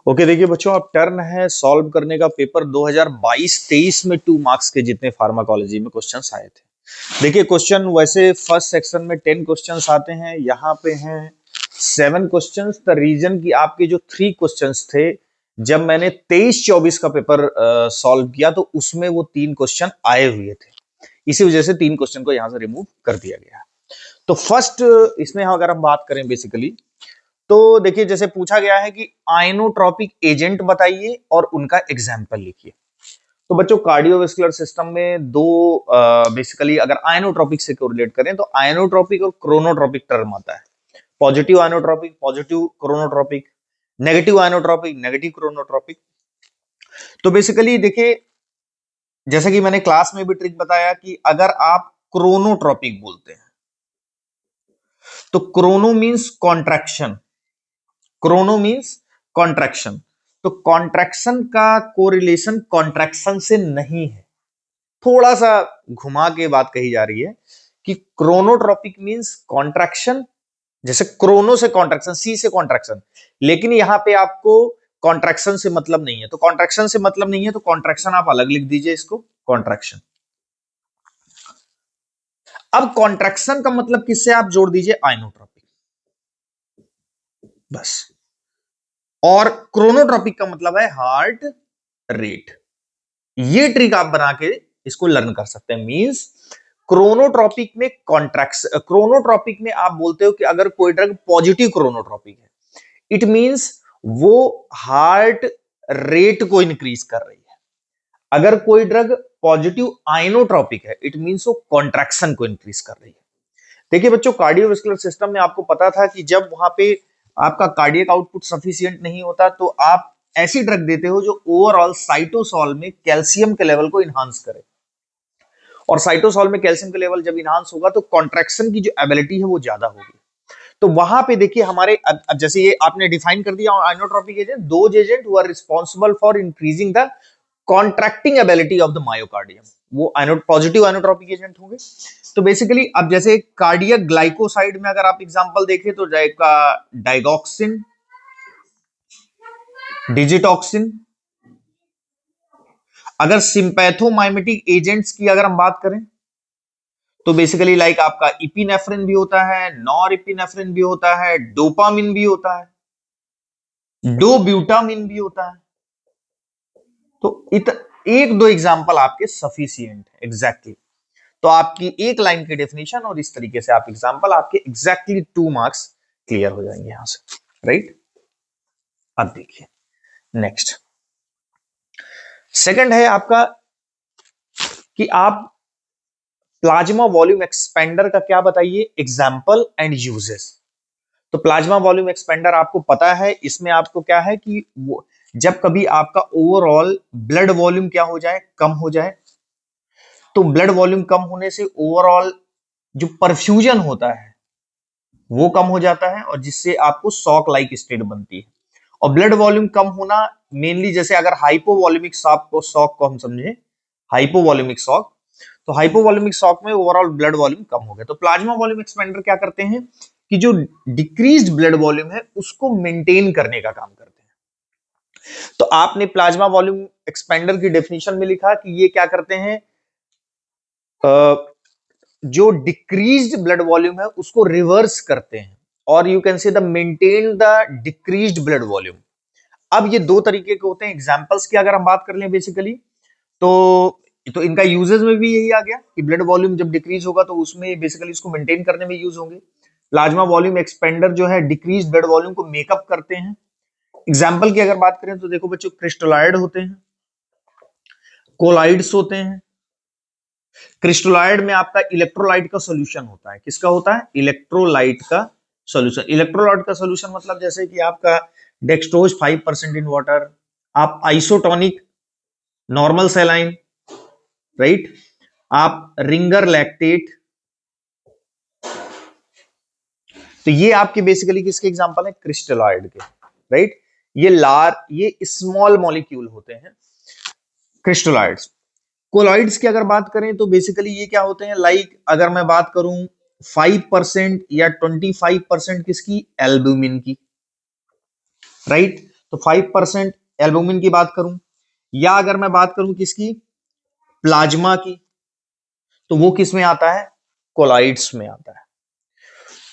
Okay देखिए बच्चों, अब टर्न है सॉल्व करने का पेपर 2022-23 में 2 मार्क्स के जितने फार्माकोलॉजी में क्वेश्चंस आए थे। देखिए क्वेश्चन वैसे फर्स्ट सेक्शन में 10 क्वेश्चंस आते हैं, यहाँ पे हैं 7 क्वेश्चंस। द रीजन की आपके जो 3 क्वेश्चंस थे, जब मैंने 23-24 का पेपर सॉल्व किया तो उसमें वो 3 क्वेश्चन आए हुए थे, इसी वजह से 3 क्वेश्चन को यहां से रिमूव कर दिया गया। तो फर्स्ट इसमें अगर हम बात करें बेसिकली, तो देखिए जैसे पूछा गया है कि आयनोट्रॉपिक एजेंट बताइए और उनका एग्जाम्पल लिखिए। तो बच्चों कार्डियोवास्कुलर सिस्टम में दो बेसिकली अगर आयनोट्रॉपिक से कोरिलेट करें तो आयनोट्रॉपिक और क्रोनोट्रॉपिक टर्म आता है। Positive inotropic, positive chronotropic, negative inotropic, negative chronotropic. तो बेसिकली देखिए, जैसे कि मैंने क्लास में भी ट्रिक बताया कि अगर आप क्रोनोट्रॉपिक बोलते हैं तो Chrono means contraction, Chrono means contraction. तो कॉन्ट्रैक्शन का कोरिलेशन कॉन्ट्रैक्शन से नहीं है। थोड़ा सा घुमा के बात कही जा रही है कि क्रोनोट्रॉपिक मींस कॉन्ट्रैक्शन, जैसे क्रोनो से कॉन्ट्रैक्शन, सी से कॉन्ट्रैक्शन, लेकिन यहां पे आपको कॉन्ट्रैक्शन से मतलब नहीं है। तो कॉन्ट्रैक्शन से मतलब नहीं है तो कॉन्ट्रैक्शन आप अलग लिख दीजिए, इसको कॉन्ट्रैक्शन। अब कॉन्ट्रैक्शन का मतलब किससे आप जोड़ दीजिए, आइनोट्रॉपिक, बस। और क्रोनोट्रॉपिक का मतलब है हार्ट रेट। ये ट्रिक आप बना के इसको लर्न कर सकते हैं। मींस क्रोनोट्रॉपिक में कॉन्ट्रैक्शन, क्रोनोट्रॉपिक में आप बोलते हो कि अगर कोई ड्रग पॉजिटिव क्रोनोट्रॉपिक है, इट मींस वो हार्ट रेट को इंक्रीज कर रही है। अगर कोई ड्रग पॉजिटिव आइनोट्रॉपिक है, इट मींस वो कॉन्ट्रैक्शन को इंक्रीज कर रही है। देखिए बच्चों, कार्डियोवास्कुलर सिस्टम में आपको पता था कि जब वहां पे आपका कार्डियक आउटपुट सफिशिएंट नहीं होता तो आप ऐसी ड्रग देते हो जो ओवरऑल साइटोसॉल में कैल्शियम के लेवल को इनहांस करे। और साइटोसॉल में कैल्शियम का लेवल जब इनहांस होगा तो कॉन्ट्रैक्शन की जो एबिलिटी है वो ज्यादा होगी। तो वहां पे देखिए हमारे अब जैसे ये आपने डिफाइन कर दिया inotropic agent, those agent who are responsible for increasing the contracting ability of the myocardium, वो पॉजिटिव आइनोट्रॉपिक एजेंट होंगे। तो बेसिकली अब जैसे कार्डियक ग्लाइकोसाइड में अगर आप एग्जांपल देखें तो जाएगा डाइगॉक्सिन, डिजिटॉक्सिन। अगर सिंपैथोमाइमेटिक एजेंट्स की अगर हम बात करें तो बेसिकली लाइक आपका इपिनेफ्रिन भी होता है, नॉर इपिनेफ्रिन भी होता है, डोपामिन भी होता है, डोब्यूटामिन भी होता है। तो एक दो एग्जांपल आपके सफिशिएंट है एग्जैक्टली। तो आपकी एक लाइन की डेफिनेशन और इस तरीके से आप एग्जांपल, आपके एग्जैक्टली 2 मार्क्स क्लियर हो जाएंगे यहां से, राइट। अब देखिए नेक्स्ट, सेकंड है आपका कि आप प्लाज्मा वॉल्यूम एक्सपेंडर का क्या बताइए, एग्जांपल एंड यूजेस। तो प्लाज्मा वॉल्यूम एक्सपेंडर आपको पता है, इसमें आपको क्या है कि वो जब कभी आपका ओवरऑल ब्लड वॉल्यूम क्या हो जाए, कम हो जाए, तो ब्लड वॉल्यूम कम होने से ओवरऑल जो परफ्यूजन होता है वो कम हो जाता है और जिससे आपको शॉक लाइक स्टेट बनती है। और ब्लड वॉल्यूम कम होना मेनली, जैसे अगर हाइपोवॉल्यूमिक शॉक को हम समझे, हाइपोवॉल्यूमिक शॉक, तो हाइपोवॉल्यूमिक शॉक में ओवरऑल ब्लड वॉल्यूम कम हो गया। तो प्लाज्मा वॉल्यूम एक्सपेंडर क्या करते हैं कि जो डिक्रीज्ड ब्लड वॉल्यूम है उसको मेंटेन करने का काम करते हैं। तो आपने प्लाज्मा वॉल्यूम एक्सपेंडर की डेफिनेशन में लिखा कि ये क्या करते हैं, जो डिक्रीज्ड ब्लड वॉल्यूम है उसको रिवर्स करते हैं, और you can say the maintain the decreased blood volume. अब ये दो तरीके के होते हैं। एग्जांपल्स की अगर हम बात कर लें बेसिकली, तो इनका यूजेस में भी यही आ गया कि ब्लड वॉल्यूम जब डिक्रीज होगा तो उसमें बेसिकली इसको मेंटेन करने में यूज होंगे। प्लाज्मा वॉल्यूम एक्सपेंडर जो है डिक्रीज ब्लड वॉल्यूम को मेकअप करते हैं। एग्जाम्पल की अगर बात करें तो देखो बच्चों, क्रिस्टोलाइड होते हैं, कोलाइड्स होते हैं। क्रिस्टोलाइड में आपका इलेक्ट्रोलाइट का सॉल्यूशन होता है, किसका होता है, इलेक्ट्रोलाइट का सॉल्यूशन। इलेक्ट्रोलाइट का सॉल्यूशन मतलब जैसे कि आपका डेक्सट्रोज 5% इन वाटर, आप आइसोटोनिक नॉर्मल सेलाइन, राइट, आप रिंगर लैक्टेट। तो ये आपके बेसिकली किसके एग्जांपल है, क्रिस्टोलाइड के, राइट। ये स्मॉल मॉलिक्यूल होते हैं क्रिस्टोलाइड्स। कोलॉइड्स की अगर बात करें तो बेसिकली ये क्या होते हैं, लाइक अगर मैं बात करूं 5% या 25% किसकी, एल्ब्यूमिन की, राइट। तो 5% एल्बुमिन की बात करूं, या अगर मैं बात करूं किसकी, प्लाज्मा की, तो वो किस में आता है, कोलाइड्स में आता है।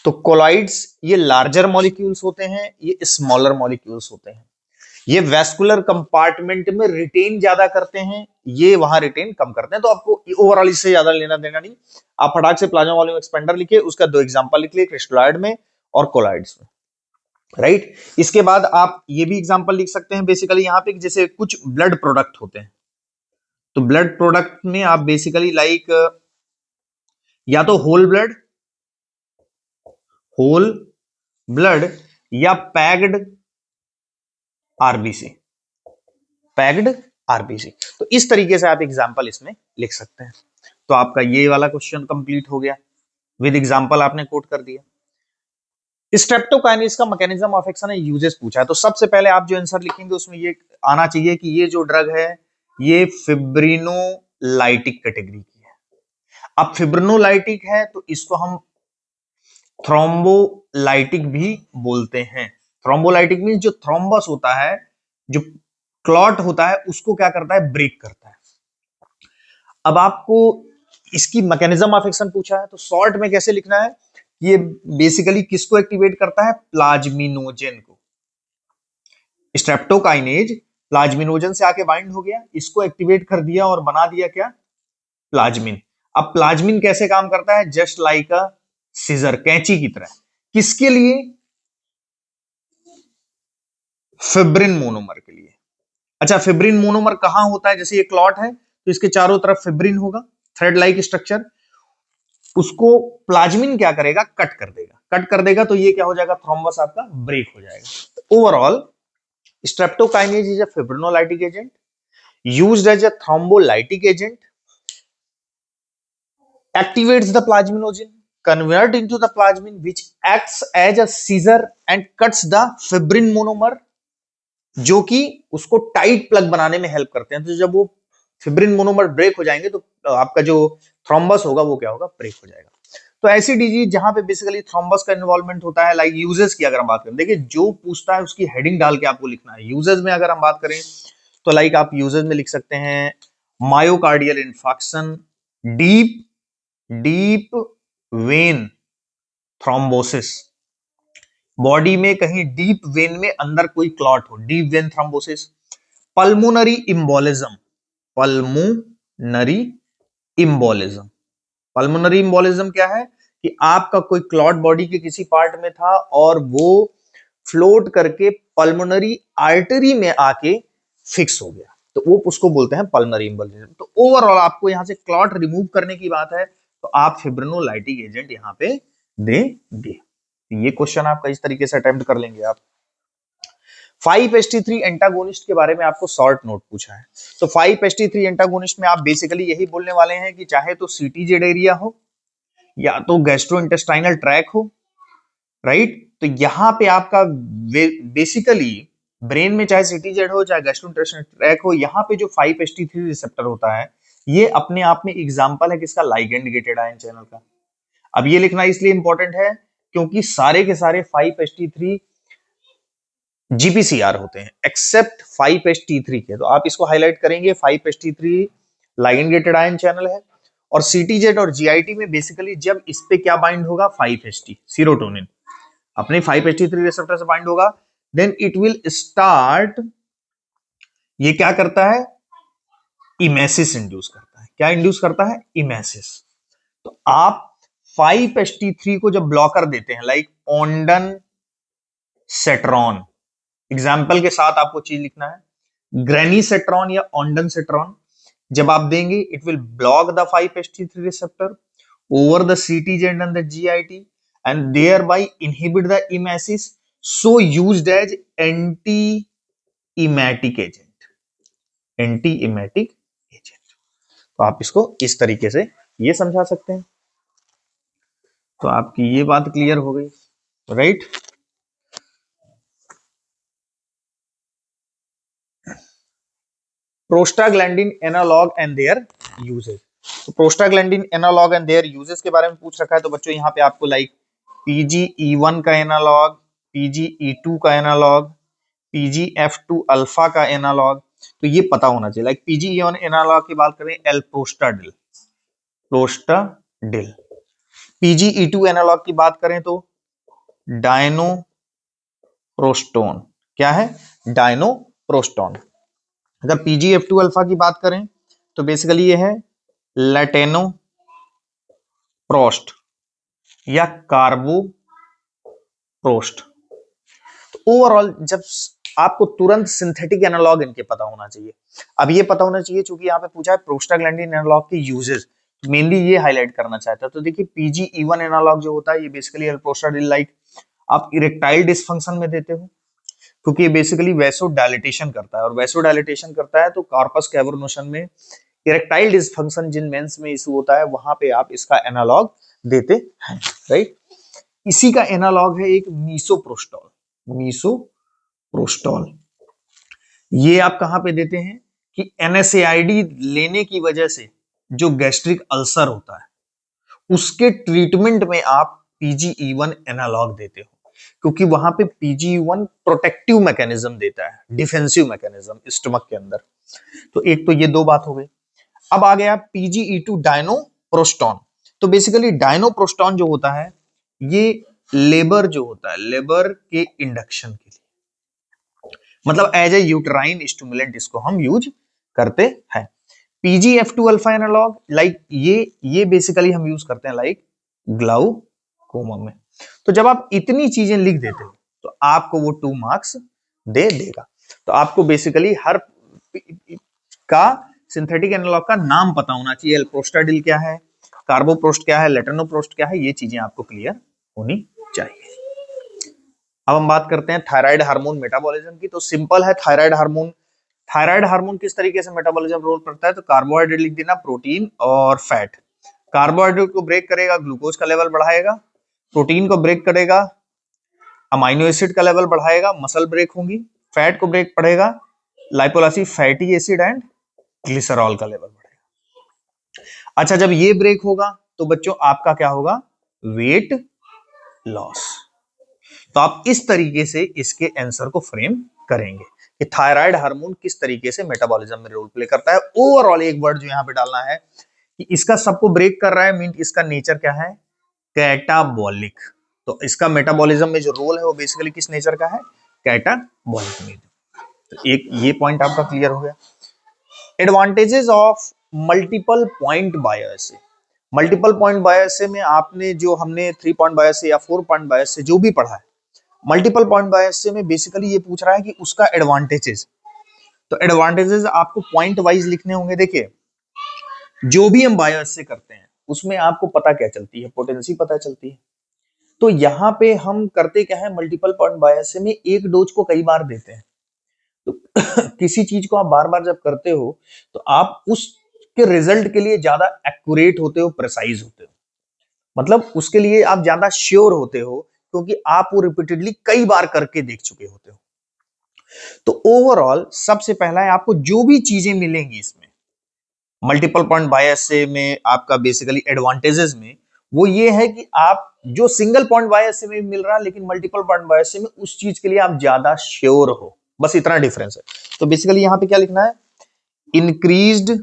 तो कोलाइड्स ये लार्जर मॉलिक्यूल्स होते हैं, ये स्मॉलर मॉलिक्यूल्स होते हैं। ये वैस्कुलर कंपार्टमेंट में रिटेन ज्यादा करते हैं, ये वहां रिटेन कम करते हैं। तो आपको ओवरऑल इससे ज्यादा लेना देना नहीं, आप फटाक से प्लाज्मा वॉल्यूम एक्सपेंडर लिखिए, उसका दो एग्जांपल लिख लिए, क्रिस्टलॉइड में और कोलाइड्स में, राइट। इसके बाद आप ये भी एग्जांपल लिख सकते हैं बेसिकली यहां पे, जैसे कुछ ब्लड प्रोडक्ट होते हैं, तो ब्लड प्रोडक्ट में आप बेसिकली लाइक या तो होल ब्लड या आरबीसी पैक्ड आरबीसी। तो इस तरीके से आप एग्जांपल इसमें लिख सकते हैं। तो आपका ये वाला क्वेश्चन कंप्लीट हो गया, विद एग्जांपल आपने कोट कर दिया। स्ट्रेप्टोकाइनेस का मैकेनिज्म ऑफ एक्शन है, यूजेस पूछा है, तो सबसे पहले आप जो आंसर लिखेंगे उसमें ये आना चाहिए कि ये जो ड्रग है ये फिब्रिनोलाइटिक कैटेगरी की है। अब फिब्रिनोलाइटिक है तो इसको हम थ्रोम्बोलाइटिक भी बोलते हैं। थ्रोम्बोलाइटिक मींस जो थ्रोम्बस होता है, जो क्लॉट होता है, उसको क्या करता है, ब्रेक करता है। अब आपको इसकी मैकेनिज्म ऑफ एक्शन पूछा है, तो शॉर्ट में कैसे लिखना है, ये बेसिकली किसको एक्टिवेट करता है, प्लाज्मिनोजेन को। स्ट्रेप्टोकाइनेज प्लाज्मिनोजेन से आके बाइंड हो गया, इसको एक्टिवेट कर दिया और बना दिया क्या, प्लाज्मिन। अब प्लाज्मिन कैसे काम करता है, जस्ट लाइक अ सीजर, कैंची की तरह। किसके लिए, फिब्रिन मोनोमर के लिए। अच्छा, फिब्रिन मोनोमर कहां होता है, जैसे ये क्लॉट है तो इसके चारों तरफ फिब्रिन होगा, थ्रेड लाइक स्ट्रक्चर, उसको प्लाज्मिन क्या करेगा, कट कर देगा। कट कर देगा तो ये क्या हो जाएगा, थ्रोम्बस आपका ब्रेक हो जाएगा। Overall streptokinase is a fibrinolytic agent used as a thrombolytic agent, activates the plasminogen, convert into the plasmin which acts as a scissor and cuts the fibrin monomer, जो कि उसको टाइट प्लग बनाने में help करते हैं। तो जब वो फिब्रिन मोनोमर ब्रेक हो जाएंगे तो आपका जो थ्रोम्बस होगा वो क्या होगा, ब्रेक हो जाएगा। तो ऐसी डिजीज जहां पे बेसिकली थ्रोम्बस का इन्वॉल्वमेंट होता है, लाइक यूजेस की अगर हम बात करें, देखिए जो पूछता है उसकी हेडिंग डाल के आपको लिखना है। यूजेस में अगर हम बात करें तो लाइक आप यूजेस में लिख सकते हैं myocardial infarction, deep deep vein thrombosis, body में कहीं डीप वेन में अंदर कोई क्लॉट हो, deep vein thrombosis, pulmonary embolism, pulmonary embolism. Pulmonary embolism क्या है कि आपका कोई क्लॉट बॉडी के किसी पार्ट में था और वो फ्लोट करके पल्मोनरी आर्टरी में आके फिक्स हो गया, तो वो उसको बोलते हैं पल्मोनरी इम्बोलिज्म। तो ओवरऑल आपको यहां से क्लॉट रिमूव करने की बात है, तो आप फिब्रिनोलाइटिक एजेंट यहां पे देंगे। ये क्वेश्चन आपका इस तरीके से अटेम्प्ट कर लेंगे आप। 5-HT3 एंटागोनिस्ट के बारे में आपको शॉर्ट नोट पूछा है, तो 5-HT3 एंटागोनिस्ट में आप बेसिकली यही बोलने वाले हैं कि चाहे तो सीटीजेड एरिया हो या तो गैस्ट्रोइंटेस्टाइनल ट्रैक हो, राइट। तो यहां पे आपका बेसिकली ब्रेन में चाहे सीटीजेड हो चाहे गैस्ट्रोइंटेस्टाइनल ट्रैक हो, यहां पे जो 5-HT3 रिसेप्टर होता है ये अपने आप में एग्जांपल है किसका, लाइगेंड गेटेड आयन चैनल का। अब ये लिखना इसलिए इंपॉर्टेंट है क्योंकि सारे के सारे 5-HT3 जीपीसीआर होते हैं एक्सेप्ट 5-HT3 के, तो आप इसको हाईलाइट करेंगे 5-HT3 ligand gated ion channel है। और सीटीजेड और जीआईटी में बेसिकली जब इस पे क्या बाइंड होगा, 5-HT सीरोटोनिन अपने 5-HT3 रिसेप्टर से बाइंड होगा, देन इट विल स्टार्ट, ये क्या करता है, इमेसिस इंड्यूस करता है। क्या इंड्यूस करता है, इमेसिस। तो आप 5-HT3 को जब ब्लॉकर देते हैं लाइक ओंडन सेट्रॉन, एग्जाम्पल के साथ आपको चीज लिखना है, ग्रेनीसेट्रॉन या ओंडन सेट्रॉन जब आप देंगे it will block the 5-HT3 receptor over the CTZ and the GIT and thereby inhibit the emesis, so used as anti-emetic agent, anti-emetic agent। तो आप इसको इस तरीके से ये समझा सकते हैं। तो आपकी ये बात क्लियर हो गई, right. Prostaglandin analogue and their uses, तो prostaglandin analogue and their uses के बारे में पूछ रखा है। तो बच्चों यहाँ पे आपको लाइक PGE1 का एनालॉग, PGE2 का एनालॉग, PGF2 अल्फा का एनालॉग, तो ये पता होना चाहिए। लाइक PGE1 एनालॉग की बात करें, एल्प्रोस्टाडिल, प्रोस्टाडिल। PGE2 एनालॉग की बात करें तो डायनोप्रोस्टोन। क्या है? डायनोप्रोस्टोन। अगर PGF2 अल्फा की बात करें तो बेसिकली ये है लेटेनोप्रोस्ट या कार्बोप्रोस्ट। ओवरऑल जब आपको तुरंत सिंथेटिक एनालॉग इनके पता होना चाहिए। अब ये पता होना चाहिए क्योंकि यहाँ पे पूछा है प्रोस्टाग्लैंडिन एनालॉग के यूजेस, मेनली ये हाईलाइट करना चाहता है। तो देखिए PGE1 एनालॉग जो होता है ये बेसिकली प्रोस्टाडिल लाइक आप इरेक्टाइल डिसफंक्शन में देते हो, क्योंकि ये बेसिकली वैसोडाइलेटेशन करता है, और वैसोडाइलेटेशन करता है तो कार्पस कैवर्नोशन में इरेक्टाइल डिसफंक्शन जिन मेंस में इशू होता है वहां पे आप इसका एनालॉग देते हैं, राइट। इसी का एनालॉग है एक मीसोप्रोस्टॉल। मीसोप्रोस्टॉल ये आप कहां पे देते हैं कि NSAID लेने की वजह से जो गैस्ट्रिक अल्सर होता है उसके ट्रीटमेंट में आप PGE1 एनालॉग देते हो, क्योंकि वहां पे PGE1 प्रोटेक्टिव मैकेनिज्म देता है, डिफेंसिव मैकेनिज्म स्टमक के अंदर। तो एक तो ये दो बात हो गई। अब आ गया PGE2 डायनोप्रोस्टॉन। तो बेसिकली डायनोप्रोस्टॉन जो होता है ये लेबर जो होता है, लेबर के इंडक्शन के लिए, मतलब एज ए यूट्राइन स्टिमुलेंट इसको हम यूज करते हैं। PGF2 अल्फा एनालॉग लाइक ये बेसिकली हम यूज करते हैं लाइक ग्लाउकोमा में। तो जब आप इतनी चीजें लिख देते हो तो आपको वो 2 मार्क्स दे देगा। तो आपको बेसिकली हर का सिंथेटिक एनालॉग का नाम पता होना चाहिए। एल्प्रोस्टाडिल क्या है, कार्बोप्रोस्ट क्या है, लेटेनोप्रोस्ट क्या है, ये चीजें आपको क्लियर होनी चाहिए। अब हम बात करते हैं थायराइड हार्मोन मेटाबॉलिज्म की। तो सिंपल है, थायराइड हार्मोन किस तरीके से मेटाबॉलिज्म रोल करता है। तो कार्बोहाइड्रेट लिख देना, प्रोटीन और फैट। कार्बोहाइड्रेट को ब्रेक करेगा, ग्लूकोज का लेवल बढ़ाएगा। प्रोटीन को ब्रेक करेगा, अमाइनो एसिड का लेवल बढ़ाएगा, मसल ब्रेक होंगी। फैट को ब्रेक पड़ेगा, lipolysis fatty acid and glycerol का लेवल बढ़ेगा। अच्छा, जब ये ब्रेक होगा तो बच्चों आपका क्या होगा, वेट लॉस। तो आप इस तरीके से इसके आंसर को फ्रेम करेंगे कि थायराइड हार्मोन किस तरीके से मेटाबॉलिज्म में रोल प्ले करता है। ओवरऑल एक वर्ड जो यहां पे डालना है कि इसका सबको ब्रेक कर रहा है, मीन इसका नेचर क्या है, कैटाबॉलिक। तो इसका मेटाबॉलिज्म में जो रोल है वो बेसिकली किस नेचर का है, कैटाबॉलिक में। तो एक ये पॉइंट आपका क्लियर हो गया। Advantages of multiple point bias. Multiple point bias में आपने जो हमने 3 पॉइंट बायस या 4 पॉइंट बायस से जो भी पढ़ा है, मल्टीपल पॉइंट बायस से में बेसिकली ये पूछ रहा है कि उसका एडवांटेजेस। तो एडवांटेजेस आपको पॉइंट वाइज लिखने होंगे। देखिए जो भी हम बायस से करते हैं उसमें आपको पता क्या चलती है, पोटेंसी पता चलती है। तो यहां पे हम करते क्या है, मल्टीपल पॉइंट बायस में एक डोज को कई बार देते हैं। तो किसी चीज को आप बार बार जब करते हो तो आप उसके रिजल्ट के लिए ज्यादा एक्यूरेट होते हो, प्रिसाइज होते हो, मतलब उसके लिए आप ज्यादा श्योर होते हो क्योंकि आप वो रिपीटेडली कई बार करके देख चुके होते हो। तो ओवरऑल सबसे पहला है, आपको जो भी चीजें मिलेंगी इसमें मल्टीपल पॉइंट बायस से में आपका बेसिकली एडवांटेजेस में, वो ये है कि आप जो सिंगल पॉइंट बायस से में मिल रहा है लेकिन मल्टीपल पॉइंट बायस से में उस चीज के लिए आप ज्यादा श्योर हो, बस इतना डिफरेंस है। तो बेसिकली यहां पे क्या लिखना है, इंक्रीज्ड,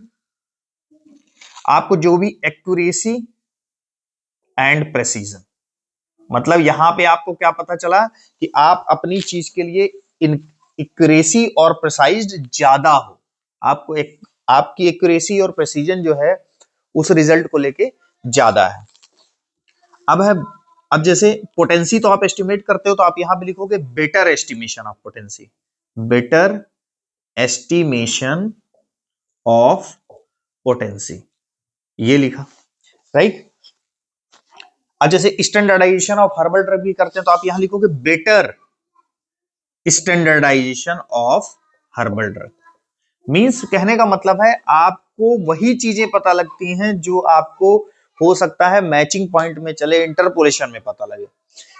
आपको जो भी एक्यूरेसी एंड प्रेसिजन, मतलब यहां पे आपको क्या पता चला कि आप अपनी चीज के लिए एक्यूरेसी और प्रिसाइज ज्यादा हो, आपको आपकी एक्यूरेसी और प्रेसिजन जो है उस रिजल्ट को लेके ज्यादा है। अब जैसे पोटेंसी तो आप एस्टिमेट करते हो तो आप यहां पे लिखोगे better estimation of potency, better estimation of potency, ये लिखा, राइट। अब जैसे स्टैंडर्डाइजेशन ऑफ हर्बल ड्रग भी करते हैं तो आप यहां लिखोगे better standardisation of herbal drug. Means कहने का मतलब है आपको वही चीजें पता लगती हैं जो आपको हो सकता है मैचिंग पॉइंट में चले, इंटरपोलेशन में पता लगे।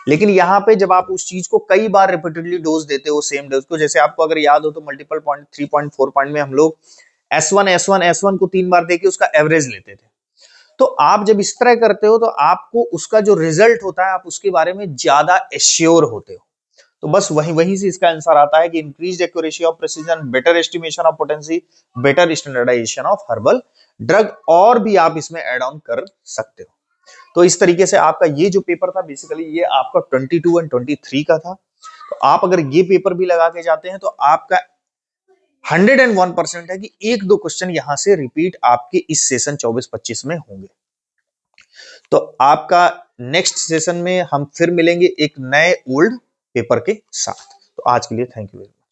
लेकिन यहां पे जब आप उस चीज को कई बार रिपीटेडली डोज देते हो सेम डोज को, जैसे आपको अगर याद हो तो मल्टीपल पॉइंट 3.4 पॉइंट में हम लोग S1 को 3 बार देके उसका एवरेज लेते थे। तो आप जब इस तरह करते हो तो आपको उसका जो रिजल्ट होता है आप उसके बारे में ज्यादा एश्योर होते हो। तो बस वहीं से इसका आंसर आता है कि increase accuracy of precision, better estimation of potency, better standardisation of herbal drug, और भी आप इसमें ऐड ऑन कर सकते हो। तो इस तरीके से आपका ये जो पेपर था बेसिकली ये आपका 22 एंड 23 का था। तो आप अगर ये पेपर भी लगा के जाते हैं तो आपका 101% है कि एक दो क्वेश्चन यहां से रिपीट आपके इस सेशन 24-25 में होंगे। तो आपका नेक्स्ट सेशन में हम फिर मिलेंगे एक नए ओल्ड पेपर के साथ। तो आज के लिए थैंक यू वेरी मच।